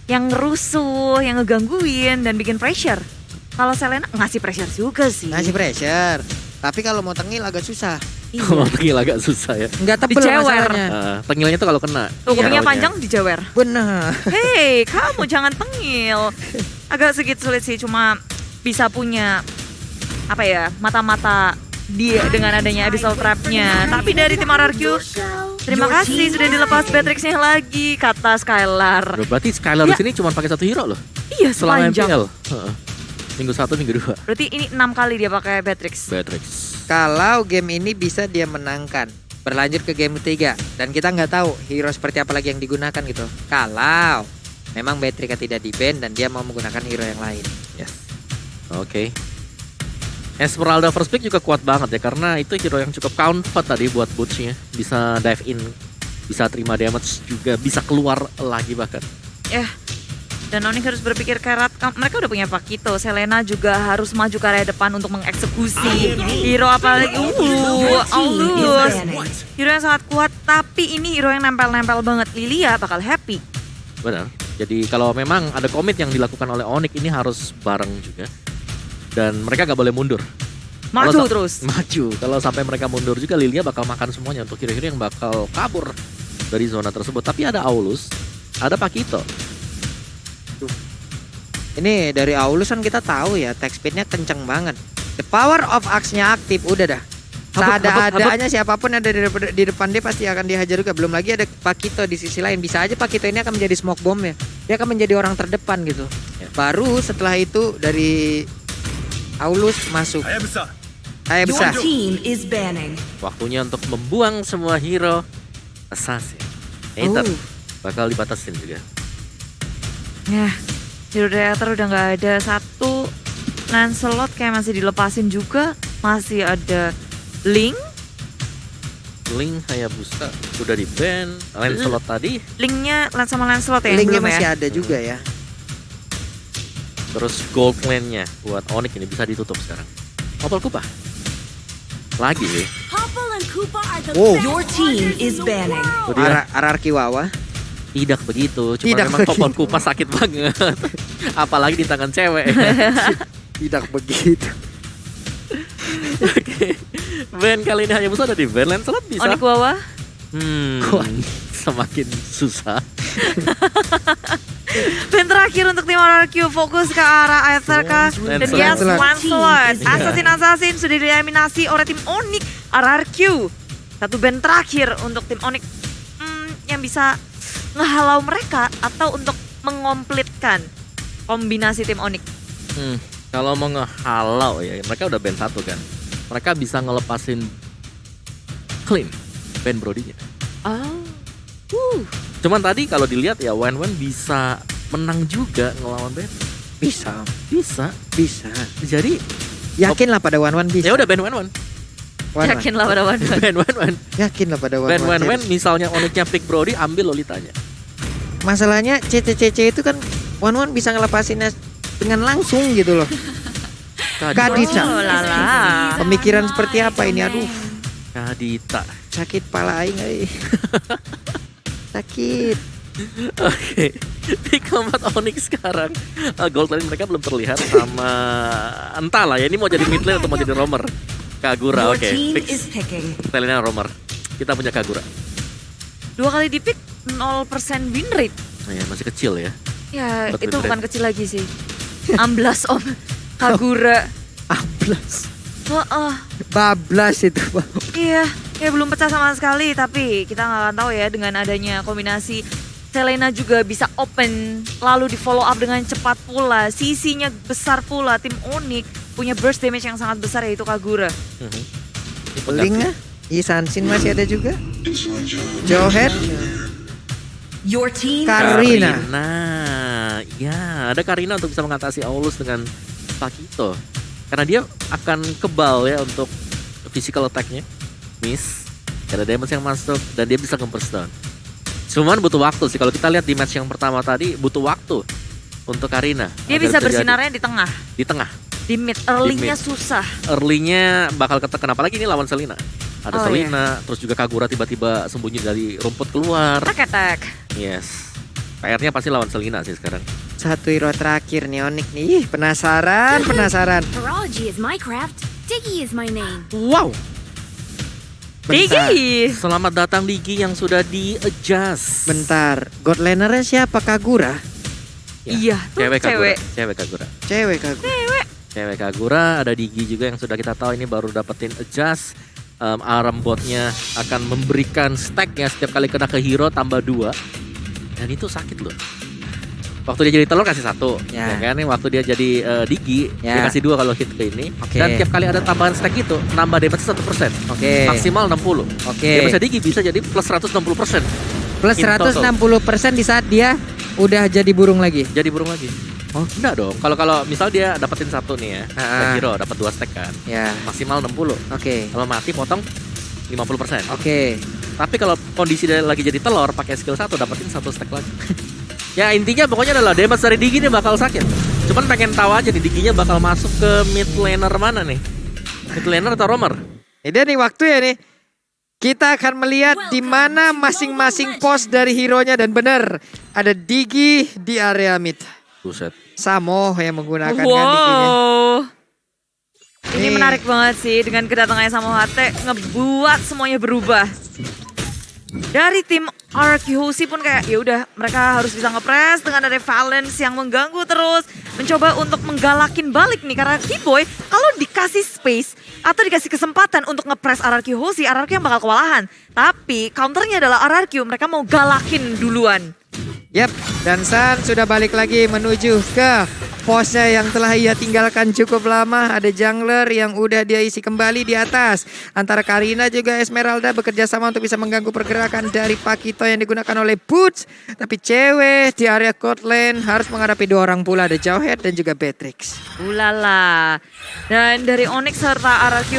yang ngerusuh, yang ngegangguin dan bikin pressure. Kalau Selena ngasih pressure juga sih. Ngasih pressure. Tapi kalau mau tengil agak susah. Iya. Kalau tengil agak susah ya. Enggak tebel Dicewer. masalahnya. Tengilnya tuh kalau kena. Tuh kupingnya Hero-nya. panjang dijewer. Bener. Hei, kamu jangan tengil. Agak sedikit sulit sih, cuma bisa punya apa ya, mata-mata dia dengan adanya Abyssal Trap-nya. Tapi dari tim RRQ, terima kasih sudah dilepas Beatrix-nya lagi, kata Skylar. Berarti Skylar di sini cuma pakai satu hero loh. Iya, Selama sepanjang. MPL. Minggu 1, minggu 2. Berarti ini 6 kali dia pakai Beatrix. Beatrix. Kalau game ini bisa dia menangkan, berlanjut ke game ketiga, dan kita nggak tahu hero seperti apa lagi yang digunakan gitu. Kalau memang Beatrix tidak di ban dan dia mau menggunakan hero yang lain. Yes. Oke. Esmeralda first pick juga kuat banget ya, karena itu hero yang cukup comfort tadi buat Butch-nya. Bisa dive in, bisa terima damage juga, bisa keluar lagi bahkan. Ya. Dan Onyx harus berpikir kerat. Mereka udah punya Pakito. Selena juga harus maju ke area depan untuk mengeksekusi hero apalagi. Aulus. Hero yang sangat kuat, tapi ini hero yang nempel-nempel banget. Lilia bakal happy. Benar. Jadi kalau memang ada commit yang dilakukan oleh Onyx ini harus bareng juga. Dan mereka gak boleh mundur. Maju Kalau terus. Maju. Kalau sampai mereka mundur juga, Lilia bakal makan semuanya untuk hero-hero yang bakal kabur dari zona tersebut. Tapi ada Aulus, ada Pakito. Ini dari Aulus kan kita tahu ya, attack speednya kenceng banget. The power of axe-nya aktif, udah dah. Seadanya siapapun yang ada di depan dia pasti akan dihajar juga. Belum lagi ada Pakito di sisi lain. Bisa aja Pakito ini akan menjadi smoke bomb ya. Dia akan menjadi orang terdepan gitu. Ya. Baru setelah itu dari Aulus masuk. Ayah besar. Waktunya untuk membuang semua hero assassin. Hater bakal dibatasin juga. Ya, hero Reactor udah nggak ada. Satu Lancelot kayak masih dilepasin juga. Masih ada Link. Link Hayabusa udah di ban. Lancelot tadi. Linknya sama Lancelot ya yang Linknya belum masih ya? ada juga ya. Terus gold lane-nya buat Onyx ini bisa ditutup sekarang. Opal Kupa. Lagi nih. Wow. Your team is banning. Tuh dia. RRQ Wawa. Tidak begitu. Cuma Tidak memang begitu. Opal Kupa sakit banget. Apalagi di tangan cewek. Tidak begitu. Oke. Ban kali ini Hayabusa ada di ban. Lancelot bisa. Onyx Wawa. Semakin susah. Dan terakhir untuk tim RRQ fokus ke arah AFK. Dan yes, Lancelot. Assassin sudah dieliminasi oleh tim Onyx RRQ. Satu band terakhir untuk tim Onyx yang bisa ngehalau mereka atau untuk mengomplitkan kombinasi tim Onyx. Kalau mau ngehalau ya, mereka udah ban 1 kan. Mereka bisa ngelepasin clean ban Brody-nya. Cuman tadi kalau dilihat ya Wen bisa menang juga ngelawan ban. Bisa. Jadi Yakinlah pada Wan bisa. ya udah ban Wen. Yakinlah pada Wan. Ban Yakinlah pada Wan. Wen misalnya Onyx-nya pick Brody, ambil Lolitanya. Masalahnya CCCC itu kan Wan bisa ngelepasinnya dengan langsung gitu loh. Kadita. Oh lala. Pemikiran seperti apa ini? Aduh, Kadita. sakit pala aing euy. Sakit. Oke, di keempat Onyx sekarang gold lane mereka belum terlihat sama entahlah ya ini mau jadi mid lane atau mau jadi roamer. Kagura, Your oke, team fix. is picking. Talentnya roamer. Kita punya Kagura. 2 kali di pick 0% win rate. Nah, ya, masih kecil ya. Ya Buat itu win bukan rate. kecil lagi sih. Amblas om. Kagura. Ablas. Bablas itu. Iya, ya belum pecah sama sekali. Tapi kita nggak akan tahu ya dengan adanya kombinasi Selena juga bisa open, lalu di follow up dengan cepat pula. Sisinya besar pula. Tim Onyx punya burst damage yang sangat besar yaitu Kagura. Linknya Isansin masih ada juga. Johet, Your team Karina. Ya, ada Karina untuk bisa mengatasi Aulus dengan Pakito. Karena dia akan kebal ya untuk physical attack-nya. Miss, ada damage yang masuk dan dia bisa nge-burst down. Cuman butuh waktu sih. Kalau kita lihat di match yang pertama tadi butuh waktu untuk Karina. Dia agar bisa jadi bersinarnya di tengah. di tengah. Di mid, early-nya mid. susah. Early-nya bakal ketekan, apalagi ini lawan Selena. Ada Oh, Selena, terus juga Kagura tiba-tiba sembunyi dari rumput keluar. Attack. Yes. PR-nya pasti lawan Selena sih sekarang. Satu hero terakhir nih Onyx nih. Ih, penasaran. Virology is my craft. Diggy is my name. Wow, Bentar. Digi. selamat datang Digi yang sudah di-adjust. Bentar. God lanernya siapa? Kagura? Iya, tuh Cewek Kagura. cewek. Cewek Kagura. Cewek Kagura. Cewek Kagura, ada Digi juga yang sudah kita tahu ini baru dapetin adjust. Aram botnya akan memberikan stack ya setiap kali kena ke hero tambah 2. Dan itu sakit loh. Waktu dia jadi telur kasih 1, Ya. ya kan? Waktu dia jadi Digi dia Ya. kasih 2 kalau hit ke ini. Oke. Dan tiap kali ada tambahan stack itu nambah damage 1%. Oke. Maksimal 60. Oke. Dia bisa Digi bisa jadi plus 160%. Plus In total. 160% di saat dia udah jadi burung lagi. Jadi burung lagi. Oh, enggak dong. Kalau misal dia dapetin 1 nih ya, Ah. hero dapat 2 stack kan. Ya. Maksimal 60. Oke. Kalau mati potong 50%. Oke. Tapi kalau kondisi dia lagi jadi telur pakai skill 1 dapetin 1 stack lagi. Ya intinya pokoknya adalah damage dari Digi ini bakal sakit. Cuman pengen tahu aja nih Diginya bakal masuk ke mid laner mana nih? Mid laner atau roamer? Ini nih waktu ya nih. Kita akan melihat di mana masing-masing pos dari hero-nya dan benar ada Digi di area mid. Buset. Samo yang menggunakan kan Diginya. Wow. Ini Nih. menarik banget sih dengan kedatangannya Samo HT ngebuat semuanya berubah. Dari tim RQHC pun kayak ya udah mereka harus bisa ngepres dengan ada Valence yang mengganggu terus mencoba untuk menggalakin balik nih karena T-Boy kalau dikasih space atau dikasih kesempatan untuk ngepres RRQ yang bakal kewalahan. Tapi counternya adalah RRQ, mereka mau galakin duluan. Yap, dan San sudah balik lagi menuju ke posnya yang telah ia tinggalkan cukup lama. Ada jungler yang udah dia isi kembali di atas. Antara Karina juga Esmeralda bekerja sama untuk bisa mengganggu pergerakan dari Pakito yang digunakan oleh Boots. Tapi cewek di area court lane harus menghadapi 2 orang pula. Ada Jawhead dan juga Beatrix. Ulala. Dan dari Onyx serta RRQ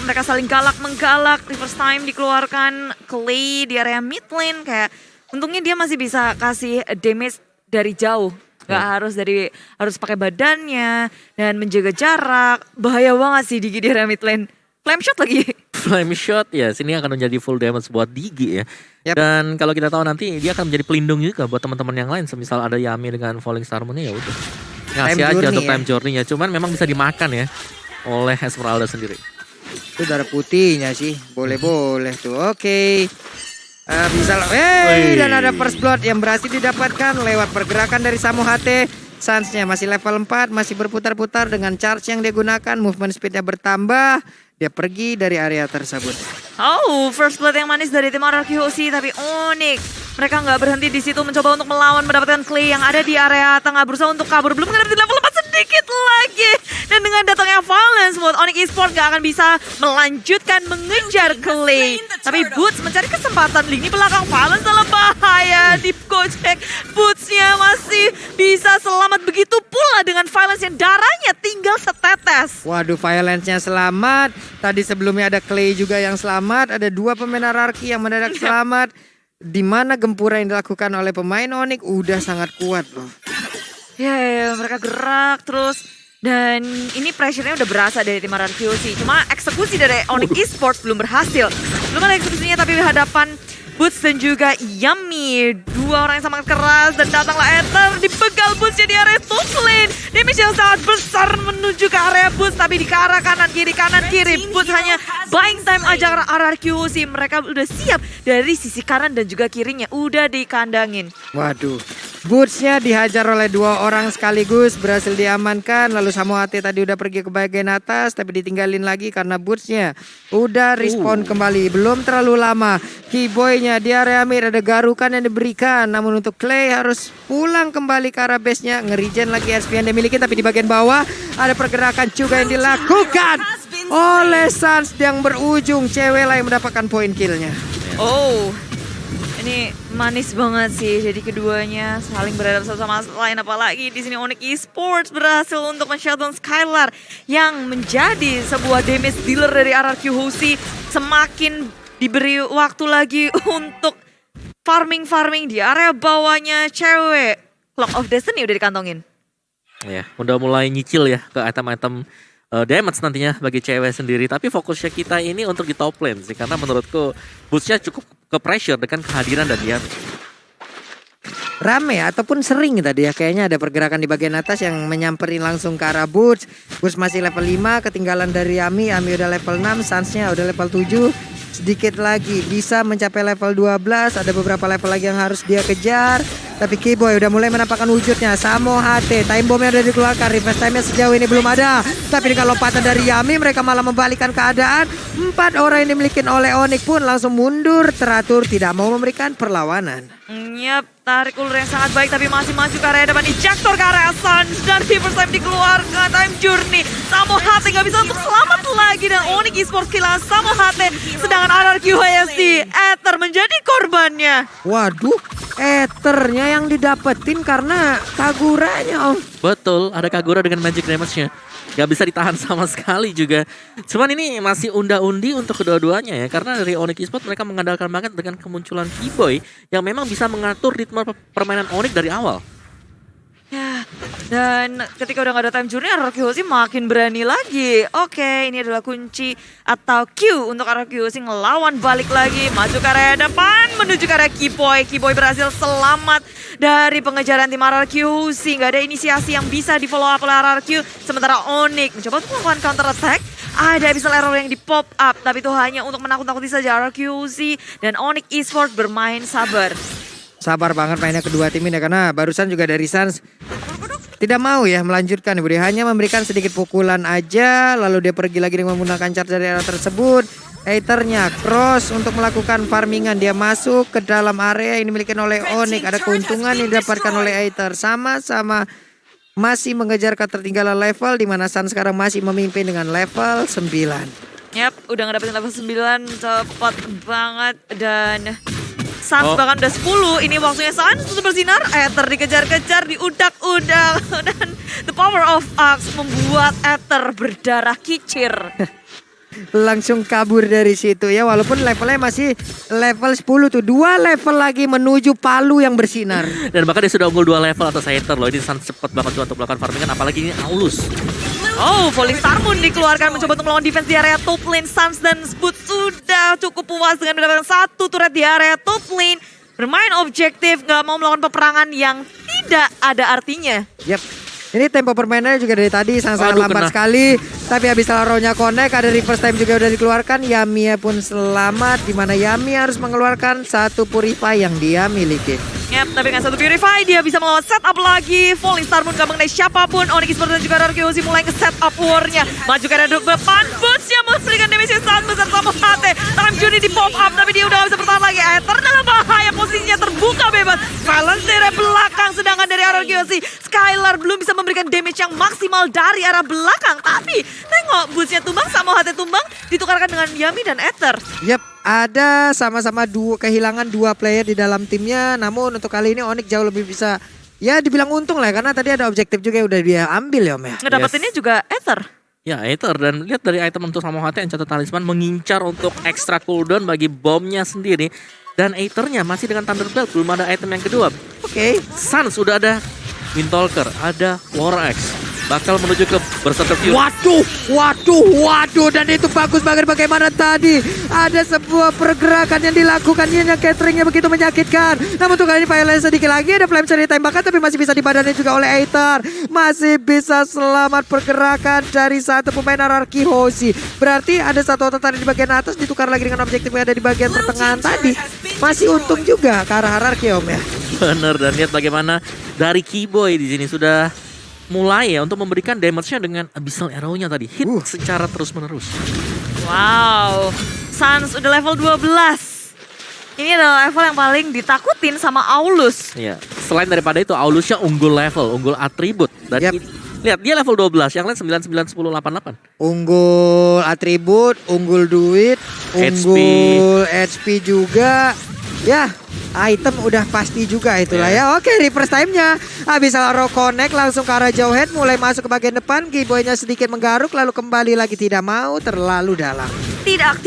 mereka saling galak menggalak. Reverse time dikeluarkan Clay di area mid lane kayak untungnya dia masih bisa kasih damage dari jauh. Gak harus pakai badannya dan menjaga jarak. Bahaya banget sih Digi di area mid lane. Flame shot lagi. Flame shot ya sini akan menjadi full damage buat Digi ya. Yap. Dan kalau kita tahu nanti dia akan menjadi pelindung juga buat teman-teman yang lain. Semisal ada Yami dengan Falling Star Moon-nya ya udah. Ngasih Time aja journey untuk ya. time journey-nya. Cuman memang bisa dimakan ya oleh Esmeralda sendiri. Itu darah putihnya sih. Boleh-boleh tuh. Oke. Bisa lah. Wih. Dan ada first blood yang berhasil didapatkan lewat pergerakan dari Samo HT. Sans-nya masih level 4, masih berputar-putar dengan charge yang dia gunakan. Movement speed-nya bertambah. Dia pergi dari area tersebut. Oh, first blood yang manis dari tim RRQ tapi Onyx. Mereka nggak berhenti di situ mencoba untuk melawan mendapatkan Clay yang ada di area tengah berusaha untuk kabur. Belum menghadapi level 4 sedikit lagi. Dan dengan datangnya Valence, buat Onyx Esports nggak akan bisa melanjutkan mengejar Clay. Tapi Boots mencari kesempatan lini belakang Valence dalam bahaya. Deep Gojek, Bootsnya masih bisa selamat begitu pula dengan Valence yang darahnya tinggal setetes. Waduh, Violence-nya selamat. Tadi sebelumnya ada Clay juga yang selamat. Ada 2 pemain RRQ yang mendadak selamat. Di mana gempura yang dilakukan oleh pemain Onyx udah sangat kuat loh. Ya, mereka gerak terus. Dan ini pressure-nya udah berasa dari tim RRQ. Cuma eksekusi dari Onyx Esports belum berhasil. Belum ada eksekusinya tapi di hadapan Boots dan juga Yami. 2 orang yang sangat keras dan datanglah Ether. Dipegal Bootsnya di area top lane. Damage yang sangat besar menuju ke area Boots. Tapi di ke arah kanan kiri. Boots hanya buying time aja karena RRQ. Mereka udah siap dari sisi kanan dan juga kirinya. Udah dikandangin. Waduh. Boots-nya dihajar oleh 2 orang sekaligus, berhasil diamankan. Lalu Samo HT tadi udah pergi ke bagian atas, tapi ditinggalin lagi karena Boots-nya udah respawn kembali. Belum terlalu lama. Keyboy-nya di area mid ada garukan yang diberikan. Namun untuk Clay harus pulang kembali ke arah base-nya. Ngerigen lagi SP yang dia miliki, tapi di bagian bawah ada pergerakan juga yang dilakukan oleh Sans yang berujung cewek lah yang mendapatkan poin kill-nya. Oh, ini manis banget sih. Jadi keduanya saling berhadapan satu sama lain. Apalagi di sini Onyx Esports berhasil untuk men-shutdown Skylar yang menjadi sebuah damage dealer dari RRQ Hoshi. Semakin diberi waktu lagi untuk farming di area bawahnya cewek. Clock of Destiny udah dikantongin. Ya, udah mulai nyicil ya ke item-item damage nantinya bagi cewek sendiri. Tapi fokusnya kita ini untuk di top lane sih. Karena menurutku Boots-nya cukup ke pressure dengan kehadiran dan dia. rame ataupun sering tadi ya. Kayaknya ada pergerakan di bagian atas yang menyamperin langsung ke arah Boots. Boots masih level 5, ketinggalan dari Yami. Yami udah level 6, Suns-nya udah level 7. Sedikit lagi bisa mencapai level 12. Ada beberapa level lagi yang harus dia kejar. Tapi Keyboy udah mulai menampakkan wujudnya. Samo HT, time bomb-nya udah dikeluarkan. Reverse time-nya sejauh ini belum ada. Tapi dengan lompatan dari Yami, mereka malah membalikkan keadaan. 4 orang yang dimiliki oleh Onyx pun langsung mundur teratur, tidak mau memberikan perlawanan. Yap, tarik ulur yang sangat baik tapi masih maju ke area depan. Ejector ke area Suns dan Reverse time dikeluarkan. Time journey. Samo HT nggak bisa untuk selamat lagi dan Onyx Esports kehilangan Samo HT. Sedangkan RRQ HSC, Ether menjadi korbannya. Waduh, Ethernya yang didapetin karena Kaguranya, Om. Betul, ada Kagura dengan magic damage-nya. Gak bisa ditahan sama sekali juga. Cuman ini masih unda-undi untuk kedua-duanya ya. Karena dari Onyx Esports mereka mengandalkan banget dengan kemunculan Keyboy yang memang bisa mengatur ritme permainan Onyx dari awal. Ya, dan ketika udah gak ada time journey, RRQ HSC makin berani lagi. Oke, ini adalah kunci atau Q untuk RRQ HSC ngelawan balik lagi. Maju ke area depan, menuju ke area Keyboy. Keyboy berhasil selamat dari pengejaran tim RRQ HSC. Gak ada inisiasi yang bisa di follow up oleh RRQ. Sementara Onyx mencoba untuk melakukan counter attack. Ada abyssal error yang di pop up, tapi itu hanya untuk menakut-nakuti saja RRQ HSC. Dan Onyx Esports bermain sabar. Sabar banget mainnya kedua tim ini karena barusan juga dari Suns tidak mau ya melanjutkan. Dia hanya memberikan sedikit pukulan aja, lalu dia pergi lagi dengan menggunakan charge dari area tersebut. Ethernya cross untuk melakukan farmingan. Dia masuk ke dalam area yang dimiliki oleh Onyx. Ada keuntungan yang didapatkan oleh Ether. Sama-sama masih mengejar ketertinggalan level, di mana Suns sekarang masih memimpin dengan level 9. Yap, udah ngedapetin level 9 cepat banget dan Suns bahkan udah 10. Ini waktunya Suns untuk bersinar. Ether dikejar-kejar, diudak-udak dan the power of Axe membuat Ether berdarah kicir. Langsung kabur dari situ ya, walaupun levelnya masih level 10 tuh. 2 level lagi menuju Palu yang bersinar. Dan bahkan dia sudah unggul 2 level atas Ether loh. Ini Suns cepat banget juga untuk melakukan farmingan, apalagi ini Aulus. Oh, Falling Star Moon dikeluarkan mencoba untuk melawan defense di area top lane. Suns dan Spoot sudah cukup puas dengan mendapatkan 1 turret di area top lane. Bermain objektif, gak mau melakukan peperangan yang tidak ada artinya. Yap. Ini tempo permainannya juga dari tadi sangat-sangat Aduh, lambat kena. sekali. Tapi habis Laronya connect, ada reverse time juga udah dikeluarkan. Yami pun selamat, di mana Yami harus mengeluarkan 1 purify yang dia miliki. Yap, tapi dengan 1 purify dia bisa melawan setup lagi. Falling Star Moon gak mengenai siapapun. Onyx Esports dan juga RRQ HSC mulai ke setup war-nya. Maju ke arah depan, Boots-nya memberikan damage yang sangat besar sama HT. Time Journey di pop up, tapi dia udah gak bisa bertahan lagi. Ether dalam bahaya, posisinya terbuka bebas. Balance dari belakang, sedangkan dari RRQ HSC Skylar belum bisa memberikan damage yang maksimal dari arah belakang. Tapi tengok, Boots-nya tumbang sama HT tumbang, ditukarkan dengan Yami dan Ether. Yap, ada sama-sama kehilangan 2 player di dalam timnya. Namun untuk kali ini Onyx jauh lebih bisa, ya dibilang untung lah, karena tadi ada objektif juga yang udah dia ambil ya Om ya. Ngedapetinnya juga Ether. Ya Ether, dan lihat dari item untuk Samo HT yang catat talisman mengincar untuk extra cooldown bagi bomnya sendiri. Dan Ethernya masih dengan Thunder Belt, belum ada item yang kedua. Oke. Suns sudah ada Windtalker, ada War Axe. Bakal menuju ke Berserker Fury. Waduh, dan itu bagus banget bagaimana tadi ada sebuah pergerakan yang dilakukan yang cateringnya begitu menyakitkan. Namun untuk kali ini violence sedikit lagi, ada flame cari tembakan tapi masih bisa dibadani juga oleh Ether. Masih bisa selamat pergerakan dari satu pemain RRQ HSC. Berarti ada satu otot di bagian atas ditukar lagi dengan objektif yang ada di bagian pertengahan tadi. Masih untung juga ke arah RRQ Om ya. Bener, dan lihat bagaimana dari Keyboy di sini sudah mulai ya untuk memberikan damage-nya dengan abyssal arrow-nya tadi. Hit secara terus-menerus. Wow, Suns udah level 12. Ini adalah level yang paling ditakutin sama Aulus. Iya, selain daripada itu Aulusnya unggul level, unggul atribut. Dan Yap. lihat dia level 12, yang lain 9, 9, 10, 8, 8. Unggul atribut, unggul duit, unggul HP juga. Ya, item udah pasti juga itulah ya. Oke, reverse time-nya. Habis Arrow connect langsung ke arah Jauhead, mulai masuk ke bagian depan. Keyboy-nya sedikit menggaruk lalu kembali lagi, tidak mau terlalu dalam. Tidak.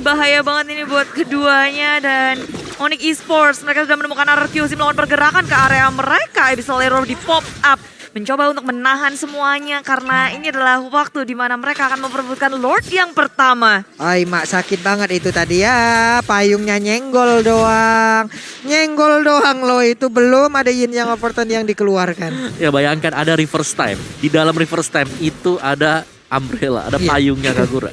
Bahaya banget ini buat keduanya dan Onyx Esports. Mereka sudah menemukan RRQ HSC melawan pergerakan ke area mereka. Abyssal Arrow di pop up. mencoba untuk menahan semuanya karena ini adalah waktu di mana mereka akan memperebutkan Lord yang pertama. Ay mak sakit banget itu tadi ya. Payungnya nyenggol doang. Nyenggol doang loh, itu belum ada Yin Yang Overton yang dikeluarkan. Ya bayangkan ada reverse time. Di dalam reverse time itu ada umbrella, ada Iya. payungnya Kagura.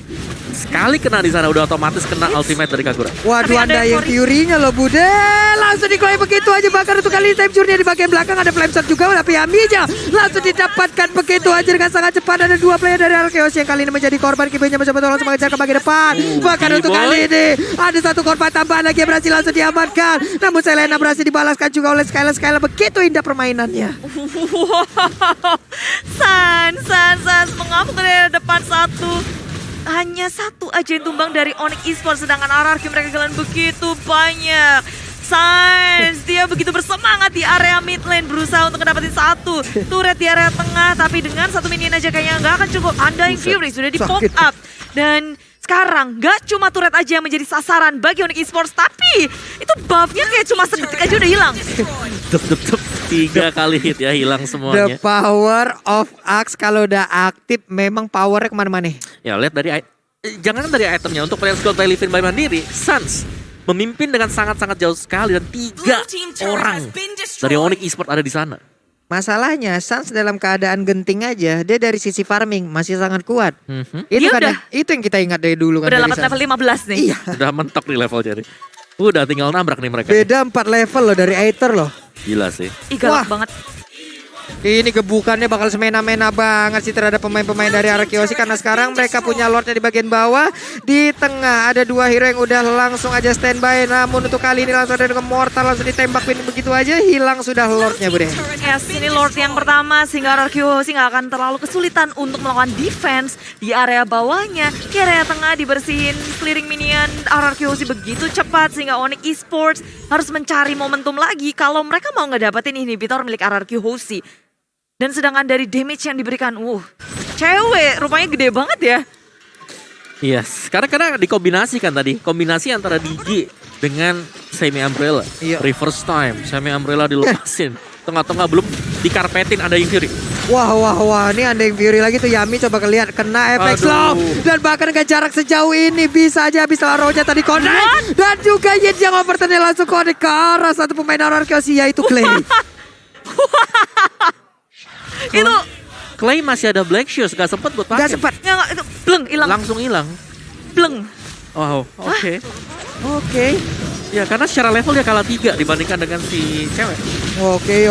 Sekali kena di sana udah otomatis kena ultimate dari Kagura. Waduh, Tapi ada ada yang euforia. Fury-nya loh Bude. Langsung dikeluarin begitu aja, bahkan untuk kali ini time journey di bagian belakang ada flame shot juga, tapi Yaminya langsung didapatkan begitu aja dengan sangat cepat. Ada dua player dari Arceus yang kali ini menjadi korban. Kiboynya mencoba langsung mengejar ke bagian depan. Bahkan untuk Kiboy. kali ini ada satu korban tambahan lagi yang berhasil langsung diamankan. Namun Selena berhasil dibalaskan juga oleh Skylar. Skylar begitu indah permainannya. Wow, Sans mengamuk dari depan satu. Hanya satu aja yang tumbang dari Onyx Esports, sedangkan RRQ mereka jalan begitu banyak. Sans, dia begitu bersemangat di area mid lane, berusaha untuk mendapatkan satu turret di area tengah, tapi dengan satu minion aja kayaknya nggak akan cukup. Undying Fury sudah di pop Sakit. up, dan sekarang gak cuma turret aja yang menjadi sasaran bagi Onyx Esports, tapi itu buffnya kayak cuma sedetik aja udah hilang. Tup. 3 kali hit ya, hilang The semuanya. power of Axe kalau udah aktif memang powernya kemana-mana. Ya lihat dari jangan dari itemnya, untuk player squad by Livin by Mandiri, Sans memimpin dengan sangat-sangat jauh sekali dan 3 orang dari Onyx Esports ada di sana. Masalahnya Sans dalam keadaan genting aja, dia dari sisi farming masih sangat kuat. Itu Ya kan udah. itu yang kita ingat dari dulu kan. Udah dari dapat Sans. level 15 nih. Iya, Udah mentok di level jadi. Udah tinggal nabrak nih mereka. beda 4 level loh dari Aether loh. Gila sih. Ih, galak Wah. banget. Ini gebukannya bakal semena-mena banget sih terhadap pemain-pemain dari Arceus karena sekarang mereka punya Lordnya di bagian bawah. Di tengah ada 2 hero yang udah langsung aja standby, namun untuk kali ini langsung ada dengan mortar, langsung ditembak begitu aja, hilang sudah Lordnya Bude. Yes, ini Lord yang pertama sehingga RRQ sih nggak akan terlalu kesulitan untuk melakukan defense di area bawahnya. Di area tengah dibersihin clearing minion RRQ sih begitu cepat sehingga Onyx Esports harus mencari momentum lagi kalau mereka mau ngedapetin inhibitor milik RRQ Hoshi. Dan sedangkan dari damage yang diberikan, cewek rupanya gede banget ya. Yes, karena dikombinasikan tadi, kombinasi antara DJ dengan Semi Umbrella. Iya. Reverse time, Semi Umbrella dilepasin. Tengah-tengah belum dikarpetin ada Fury. Wah, ini ada yang Fury lagi tuh. Yami coba kelihat kena efek Aduh. slow. Dan bahkan dengan jarak sejauh ini bisa aja habis Laronya tadi connect. Dan juga Yin yang Overton langsung connect ke arah satu pemain Arceus yaitu Clay. Itu Clay masih ada Black Shoes, gak sempet buat pakai. Gak sempat. nggak, itu bleng hilang, Langsung hilang. bleng. Wow, oke. Oke. Ya karena secara level dia kalah 3 dibandingkan dengan si cewek. Oke.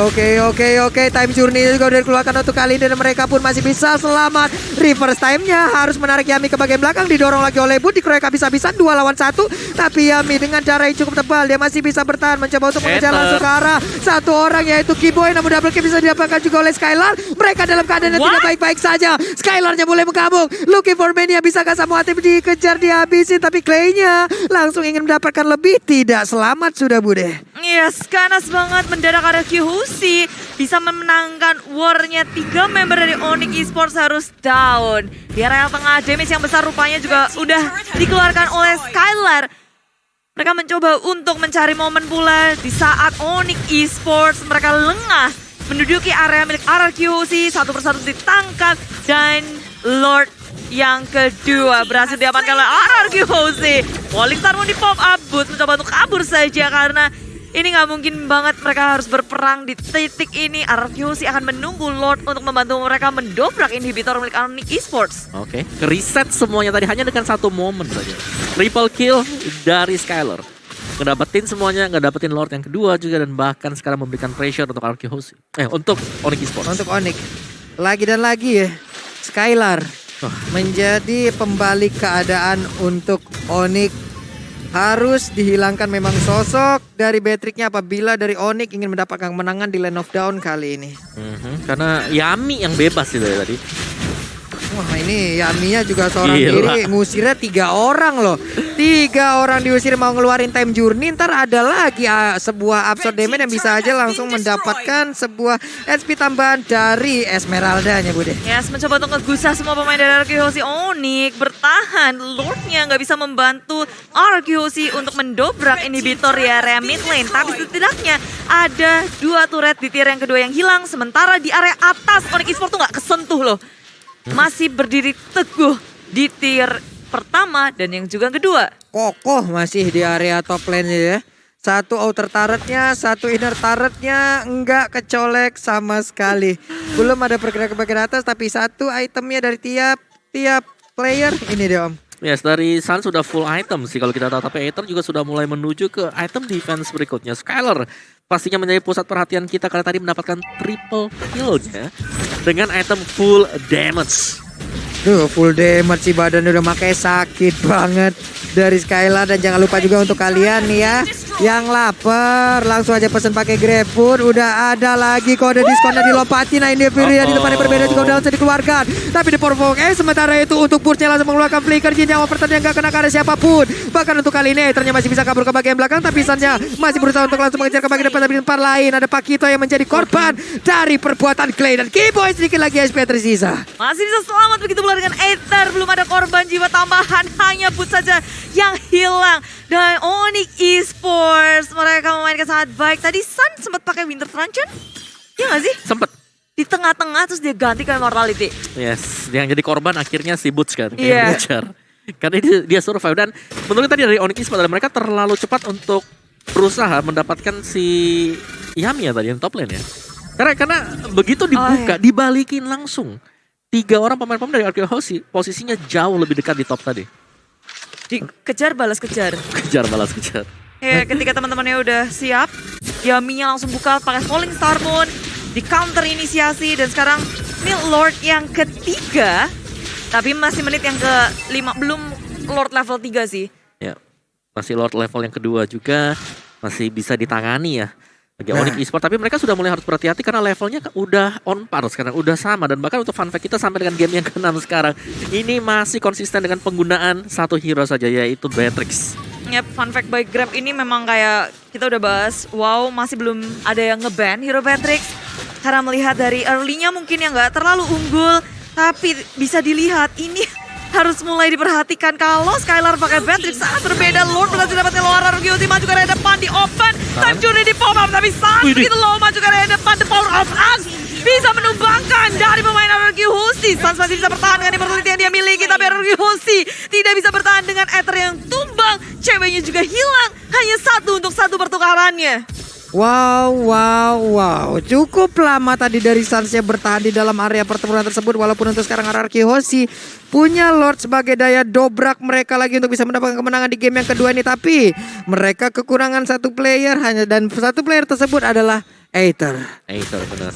Time journey juga udah dikeluarkan untuk kali ini dan mereka pun masih bisa selamat. Reverse time-nya harus menarik Yami ke bagian belakang, didorong lagi oleh Bud, dikeroyok habis-habisan 2 lawan 1. Tapi Yami dengan cara yang cukup tebal, dia masih bisa bertahan mencoba untuk mengejar Hater. langsung ke arah satu orang yaitu Kiboy, namun double kill bisa didapatkan juga oleh Skylar. Mereka dalam keadaan yang tidak baik-baik saja. Skylarnya mulai menggabung, looking for mania, bisakah Samuati dikejar dihabisin, tapi Clay-nya langsung ingin mendapatkan lebih, tidak selamat sudah Bude. Yes, ganas banget mendadak RRQ Hoshi bisa memenangkan war-nya. 3 member dari Onyx Esports harus down. Di area tengah damage yang besar rupanya juga udah dikeluarkan oleh Skylar. Mereka mencoba untuk mencari momen pula di saat Onyx Esports mereka lengah menduduki area milik RRQ Hoshi. Satu persatu ditangkap dan Lord yang kedua berhasil diamankan oleh RRQ Hoshi. Walling Star pun di pop up, Boots mencoba untuk kabur saja karena ini nggak mungkin banget mereka harus berperang di titik ini. RRQ Hoshi akan menunggu Lord untuk membantu mereka mendobrak inhibitor milik Onyx Esports. Oke, reset semuanya tadi hanya dengan satu momen saja. Triple kill dari Skylar. Ngedapetin semuanya, ngedapetin Lord yang kedua juga dan bahkan sekarang memberikan pressure untuk RRQ Hoshi. Untuk Onyx Esports. Untuk Onyx. Lagi dan lagi ya, Skylar menjadi pembalik keadaan untuk Onyx. Harus dihilangkan memang sosok dari Beatrix-nya apabila dari Onyx ingin mendapatkan kemenangan di Land of Dawn kali ini. Karena Yami yang bebas sih dari tadi. Wah ini Yaminya juga seorang Gila. diri, ngusirnya 3 orang loh. 3 orang diusir mau ngeluarin time journey, ntar ada lagi sebuah absorb damage yang bisa aja langsung mendapatkan sebuah SP tambahan dari Esmeralda-nya Bude. Yes, mencoba untuk ngegusah semua pemain dari RRQ Hoshi. Onyx bertahan, Lordnya nggak bisa membantu RRQ Hoshi untuk mendobrak inhibitor di area mid lane. Tapi setidaknya ada 2 turret di tier yang kedua yang hilang. Sementara di area atas Onyx Esports tuh nggak kesentuh loh. Masih berdiri teguh di tier pertama dan yang juga kedua. Kokoh masih di area top lane ya. Satu outer turretnya, satu inner turretnya enggak kecolek sama sekali. Belum ada pergerakan bagian atas, tapi satu itemnya dari tiap player. Ini dia Om. Yes, dari Sun sudah full item sih kalau kita tahu. Tapi Aether juga sudah mulai menuju ke item defense berikutnya. Skylar pastinya menjadi pusat perhatian kita karena tadi mendapatkan triple kill-nya dengan item full damage. Duh, full damage sih, badan udah makanya sakit banget dari Skylar. Dan jangan lupa juga untuk kalian nih ya yang lapar, langsung aja pesen pakai GrabFood. Udah ada lagi kode diskonnya dilompatin. Nah ini Fury di depan yang berbeda juga udah langsung dikeluarkan. Tapi di provoke sementara itu untuk pushnya langsung mengeluarkan flicker. Nyawa pertandingan gak kena ke arah siapapun. Bahkan untuk kali ini ternyata masih bisa kabur ke bagian belakang. Tapi Sannya masih berusaha untuk langsung mengejar ke bagian depan. Tapi di tempat lain ada Pakito yang menjadi korban dari perbuatan Clay. Dan Keyboy sedikit lagi SP tersisa. Masih bisa selamat begitu pula dengan Aether. Belum ada korban jiwa tambahan, hanya Boots saja yang hilang. Dan Onyx Esports mereka memainkan sangat baik. Tadi Sun sempat pakai Winter Truncheon, ya nggak sih? Sempet. Di tengah-tengah terus dia ganti ke Immortality. Yes, yang jadi korban akhirnya si Boots kan. Iya. Yang dikejar. Karena dia survive. Dan menurut tadi dari Onyx Esports, mereka terlalu cepat untuk berusaha mendapatkan si Yami ya tadi yang top lane ya. Karena begitu dibuka, dibalikin langsung. 3 orang pemain-pemain dari Arkehosi posisinya jauh lebih dekat di top tadi. Dikejar balas kejar. Kejar balas kejar. Ya, ketika teman-temannya udah siap, Yaminya langsung buka pakai Falling Star Moon, di counter inisiasi dan sekarang ini Lord yang ketiga, tapi masih menit yang ke-5, belum Lord level 3 sih. Ya, masih Lord level yang kedua juga masih bisa ditangani ya. Bagi Onyx Esports, tapi mereka sudah mulai harus berhati-hati karena levelnya udah on par sekarang, udah sama. Dan bahkan untuk fun fact kita sampai dengan game yang ke-6 sekarang, ini masih konsisten dengan penggunaan satu hero saja, yaitu Beatrix. Yep, fun fact by Grab ini memang kayak kita udah bahas, wow masih belum ada yang nge-ban hero Beatrix. Karena melihat dari early-nya mungkin yang nggak terlalu unggul, tapi bisa dilihat ini harus mulai diperhatikan kalau Skylar pakai Beatrix sangat berbeda. Lord berhasil dapatnya Loara, Rugioti maju ke area depan di open. Time Journey di pop up tapi sangat begitu low maju ke area depan. The power of us bisa menumbangkan dari pemain Arkehosi. Sans masih bisa bertahan dengan immortality yang dia miliki, tapi Arkehosi tidak bisa bertahan dengan Aether yang tumbang. Ceweknya juga hilang, hanya satu untuk satu pertukarannya. Wow. Cukup lama tadi dari Sansnya bertahan di dalam area pertempuran tersebut. Walaupun untuk sekarang Arkehosi punya Lord sebagai daya dobrak mereka lagi untuk bisa mendapatkan kemenangan di game yang kedua ini. Tapi mereka kekurangan satu player hanya, dan satu player tersebut adalah Aether. Aether benar.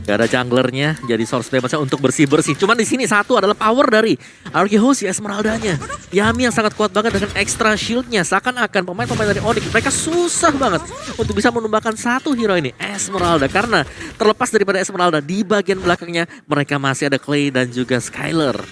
Gak ada junglernya, jadi source damage untuk bersih-bersih. Cuman di sini satu adalah power dari Arkehosi Esmeraldanya. Yami yang sangat kuat banget dengan extra shieldnya. Seakan-akan pemain-pemain dari Onyx mereka susah banget untuk bisa menumbangkan satu hero ini, Esmeralda. Karena terlepas daripada Esmeralda, di bagian belakangnya mereka masih ada Clay dan juga Skylar.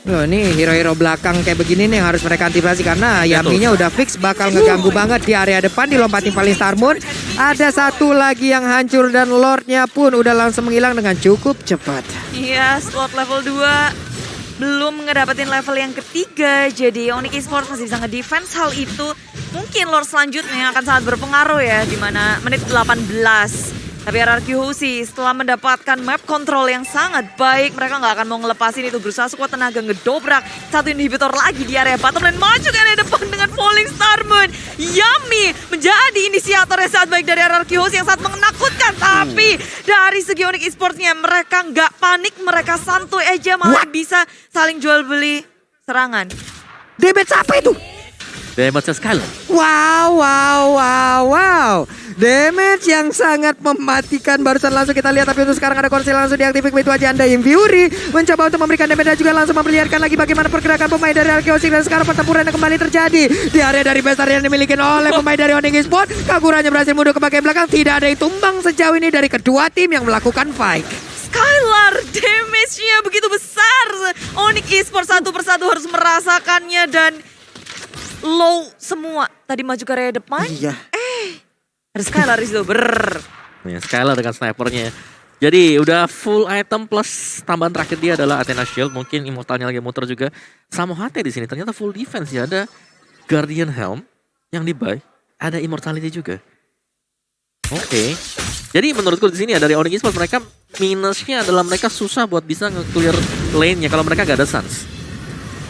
Loh, ini hero-hero belakang kayak begini nih yang harus mereka antisipasi karena Yaminya udah fix bakal ngeganggu banget di area depan, dilompatin Falling Star Moon. Ada satu lagi yang hancur dan Lordnya pun udah langsung menghilang dengan cukup cepat. Iya, slot level 2 belum ngedapetin level yang ketiga. Jadi Onyx Esports masih bisa nge-defense hal itu. Mungkin Lord selanjutnya yang akan sangat berpengaruh ya, di mana menit 18. Tapi Arkehosi setelah mendapatkan map control yang sangat baik, mereka nggak akan mau ngelepasin itu, berusaha sekuat tenaga ngedobrak satu inhibitor lagi di area bottom dan maju ke area depan dengan Falling Star Moon. Yami menjadi inisiator yang sangat baik dari Arkehosi yang sangat menakutkan. Tapi dari segi Onyx Esports-nya mereka nggak panik, mereka santuy aja, malah bisa saling jual beli serangan. Damage apa itu? Damage Skylar. Wow. Damage yang sangat mematikan barusan langsung kita lihat. Tapi untuk sekarang ada konsil langsung diaktifkan, itu aja Anda yang Fury mencoba untuk memberikan damage dan juga langsung memperlihatkan lagi bagaimana pergerakan pemain dari Arkehosi. Dan sekarang pertempuran yang kembali terjadi di area dari besar yang dimiliki oleh pemain dari Onyx Esports. Kagurannya berhasil mundur ke bagian belakang, tidak ada yang tumbang sejauh ini dari kedua tim yang melakukan fight. Skylar, damage-nya begitu besar. Onyx Esports satu persatu harus merasakannya dan low semua. Tadi maju ke area depan. Iya. Ada Skylar di situ. Ya, Skylar dengan snipernya. Jadi udah full item plus tambahan terakhir dia adalah Athena Shield. Mungkin immortalnya lagi muter juga. Samohate di sini ternyata full defense ya. Ada Guardian Helm yang di-buy. Ada immortality juga. Oke. Jadi menurutku di sini ya dari Onyx Esports mereka minusnya adalah mereka susah buat bisa nge-clear lane-nya kalau mereka gak ada Suns.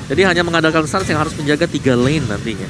Jadi hanya mengandalkan Suns yang harus menjaga 3 lane nantinya.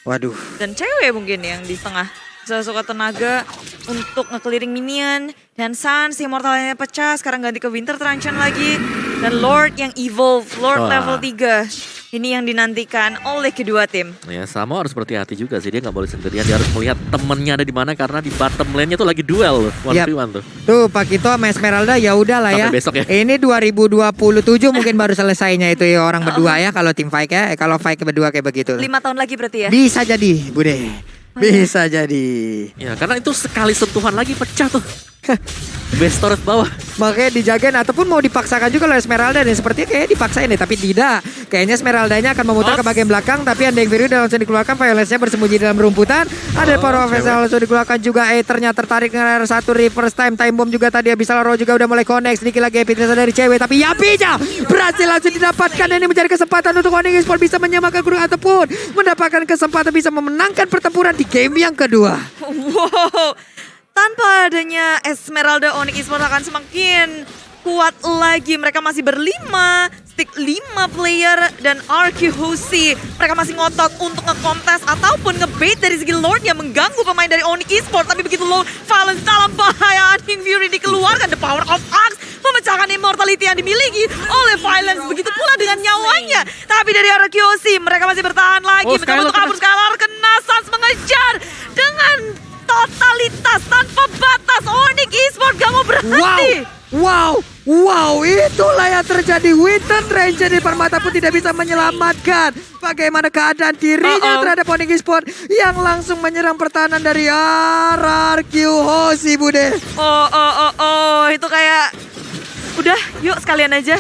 Waduh. Dan cewek mungkin yang di tengah bisa suka tenaga untuk nge-clearing minion. Dan Sans immortalnya pecah, sekarang ganti ke Winter Truncheon lagi. Dan Lord yang evolve, Lord Wah. level 3. Ini yang dinantikan oleh kedua tim. Ya Samo harus berhati-hati juga sih, dia nggak boleh sendirian, dia harus melihat temennya ada di mana karena di bottom lane-nya tuh lagi duel 1v1 tuh. Tuh Pakito sama Esmeralda ya udahlah ya. Sampai besok ya. Ini 2027 mungkin baru selesainya itu ya orang berdua ya kalau tim fight ya. Kalau fight berdua kayak begitu. 5 tahun lagi berarti ya? Bisa jadi, Bude. Bisa jadi. Ya karena itu sekali sentuhan lagi pecah tuh. Base turret bawah. Makanya dijagain ataupun mau dipaksakan juga oleh Esmeralda dan sepertinya kayaknya dipaksain deh tapi tidak. Kayaknya Esmeraldanya akan memutar ke bagian belakang tapi Undying Fury udah langsung dikeluarkan, Violence-nya bersembunyi dalam rumputan. Ada Power of Vessel langsung dikeluarkan juga, Aether-nya tertarik dengan R1 reverse time bomb juga tadi bisa Laro juga udah mulai connect sedikit lagi epic dari cewek tapi Yapi-nya berhasil langsung didapatkan dan ini menjadi kesempatan untuk Onyx Esports bisa menyamakan kedua ataupun mendapatkan kesempatan bisa memenangkan pertempuran di game yang kedua. Wow, tanpa adanya Esmeralda, Onyx Esports akan semakin kuat lagi. Mereka masih berlima, stick 5 player dan RQ Hoshi. Mereka masih ngotot untuk nge-contest ataupun nge-bait dari segi Lord yang mengganggu pemain dari Onyx Esports. Tapi begitu Lord Valence dalam bahaya, Undying Fury dikeluarkan, the power of Axe memecahkan immortality yang dimiliki oleh Violence. Begitu pula dengan nyawanya. Tapi dari RQ Hoshi mereka masih bertahan lagi. Mencoba untuk kabur, Skylar kena, Sans mengejar dengan totalitas tanpa batas. Onyx Esports gak mau berhenti. Wow, itulah yang terjadi. Winter Truncheon di permata pun tidak bisa menyelamatkan. Bagaimana keadaan dirinya terhadap Onyx Esports yang langsung menyerang pertahanan dari RRQ Hoshi, Bude. Itu kayak udah yuk sekalian aja.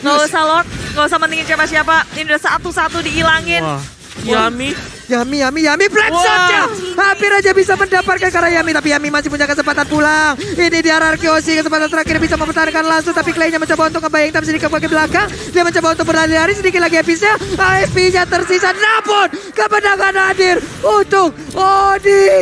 Nggak usah Lord, nggak usah mentingin siapa-siapa. Ini udah satu-satu dihilangin. Wah, Yami. Yami flat shot-nya hampir aja bisa mendapatkan karena Yami, tapi Yami masih punya kesempatan pulang. Ini di RRQ Hoshi kesempatan terakhir bisa mempertahankan langsung, tapi Clay-nya mencoba untuk ngebayang tapi sedikit ke belakang. Dia mencoba untuk berlari-lari sedikit lagi habisnya. AFP-nya tersisa namun kemenangan hadir untuk Odi.